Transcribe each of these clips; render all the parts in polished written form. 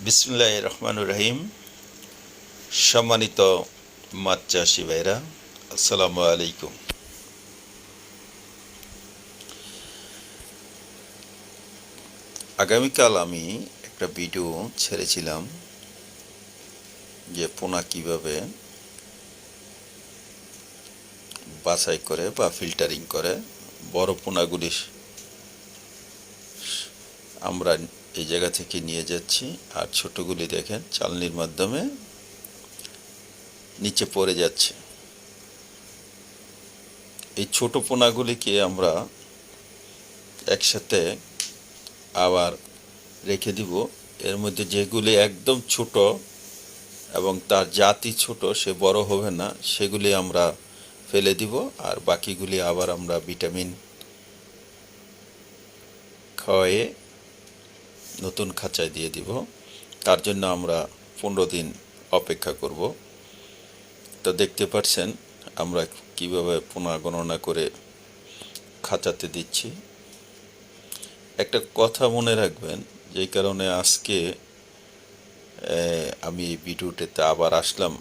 বিসমিল্লাহির রহমানির রহিম। সম্মানিত মাছ চাষি ভাইরা, আসসালামু আলাইকুম। আগামীকাল আমি একটা ভিডিও ছেড়েছিলাম যে পোনা কিভাবে বাছাই করে বা ফিল্টারিং করে বড় পোনাগুলি আমরা এই জায়গা থেকে নিয়ে যাচ্ছি, আর ছোটগুলি দেখেন চালনির মাধ্যমে নিচে পড়ে যাচ্ছে। এই ছোট পোনাগুলিকে আমরা একসাথে আবার রেখে দিব। এর মধ্যে যেগুলি একদম ছোট এবং তার জাতি ছোট, সে বড় হবে না, সেগুলি আমরা ফেলে দিব, আর বাকিগুলি আবার আমরা ভিটামিন খাওয়ায়ে নতুন খাঁচায় দিয়ে দিব। তার জন্য আমরা 15 দিন অপেক্ষা করব। তো দেখতে পাচ্ছেন আমরা কিভাবে পোনা গণনা করে খাঁচাতে দিচ্ছি। একটা কথা মনে রাখবেন, যেই কারণে আজকে আমি এই ভিডিওটিতে আবার আসলাম,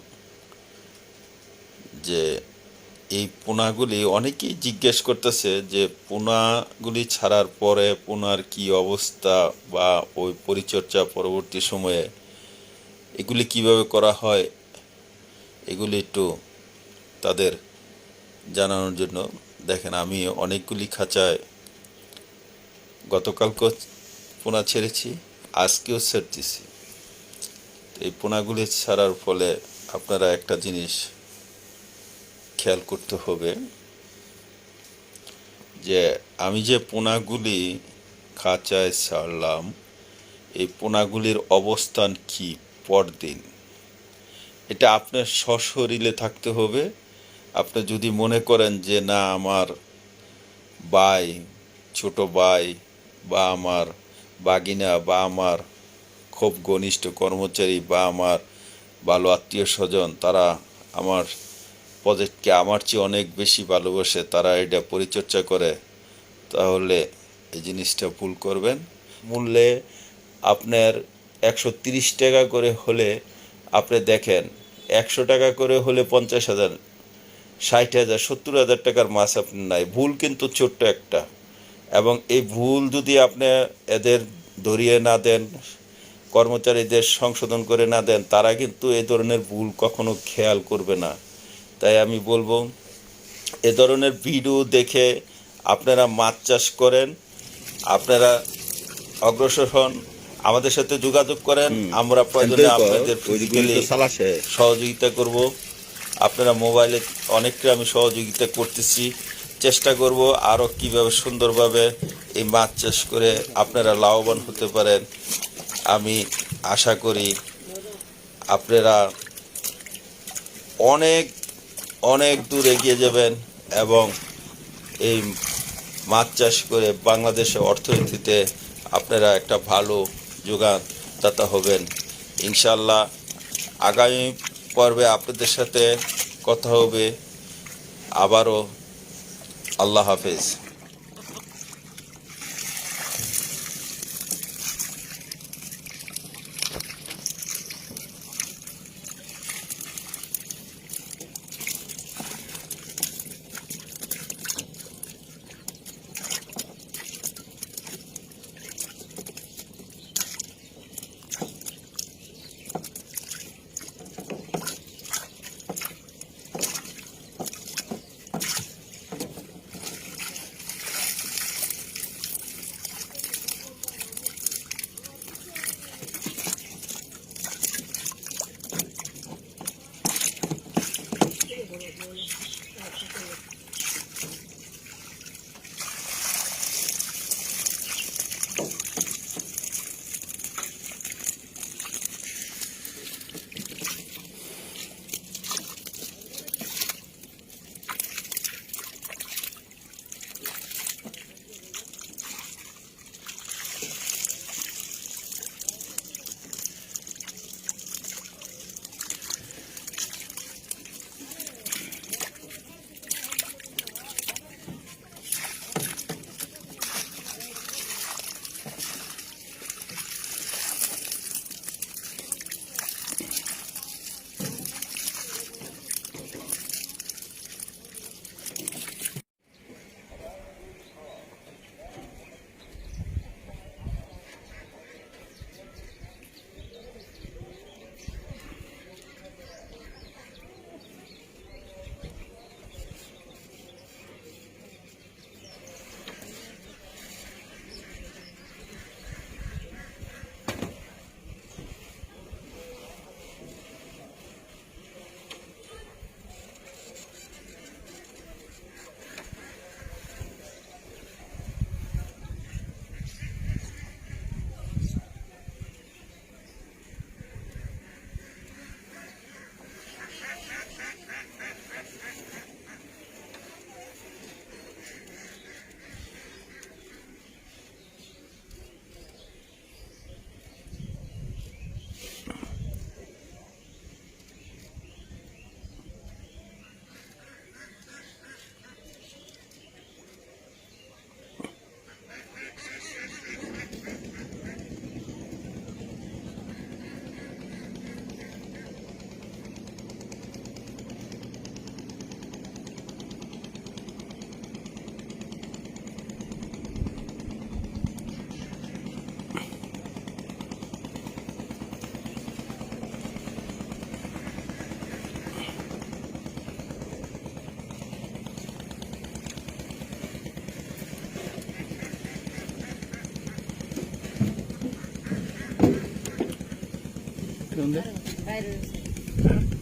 যে এই পোনাগুলি অনেকেই জিজ্ঞেস করতেছে যে পোনাগুলি ছাড়ার পরে পোনার কি অবস্থা বা ওই পরিচর্যা পরবর্তী সময়ে এগুলি কিভাবে করা হয়, এগুলি একটু তাদের জানানোর জন্য। দেখেন, আমি অনেকগুলি খাঁচায় গতকালকেও পোনা ছেড়েছি, আজকেও ছেড়তেছি। এই পোনাগুলি ছাড়ার ফলে আপনারা একটা জিনিস খেয়াল করতে হবে, যে আমি যে পোনাগুলি খাঁচায় ছাড়লাম, এই পোনাগুলির অবস্থান কি পরদিন, এটা আপনার সশরীরে থাকতে হবে। আপনি যদি মনে করেন যে না, আমার ভাই, ছোট ভাই বা আমার বাগিনা বা আমার খুব ঘনিষ্ঠ কর্মচারী বা আমার ভালো আত্মীয় স্বজন, তারা আমার প্রজেক্টকে আমার চেয়ে অনেক বেশি ভালোবাসে, তারা এটা পরিচর্যা করে, তাহলে এই জিনিসটা ভুল করবেন। মূল্যে আপনার 130 টাকা করে হলে আপনি দেখেন, 100 টাকা করে হলে 50,000, 60,000, 70,000 টাকার মাছ আপনি নাই। ভুল কিন্তু ছোট্ট একটা, এবং এই ভুল যদি আপনি এদের ধরিয়ে না দেন, কর্মচারীদের সংশোধন করে না দেন, তারা কিন্তু এই ধরনের ভুল কখনো খেয়াল করবে না। তাই আমি বলবো, এ ধরনের ভিডিও দেখে আপনারা মাছ চাষ করেন, আপনারা অগ্রসর হন, আমাদের সাথে যোগাযোগ করেন, আমরা প্রয়োজনে আপনাদের ফিজিক্যালি সহযোগিতা করব। আপনারা মোবাইলে অনেকটা আমি সহযোগিতা করতেছি, চেষ্টা করব আরও কীভাবে সুন্দরভাবে এই মাছ চাষ করে আপনারা লাভবান হতে পারেন। আমি আশা করি আপনারা অনেক অনেক দূর এগিয়ে যাবেন এবং এই মাছ চাষ করে বাংলাদেশের অর্থনীতিতে আপনারা একটা ভালো যোগানদাতা হবেন ইনশাল্লাহ। আগামী পর্বে আপনাদের সাথে কথা হবে আবারও। আল্লাহ হাফেজ। কোনটা? বাইরে রয়েছে।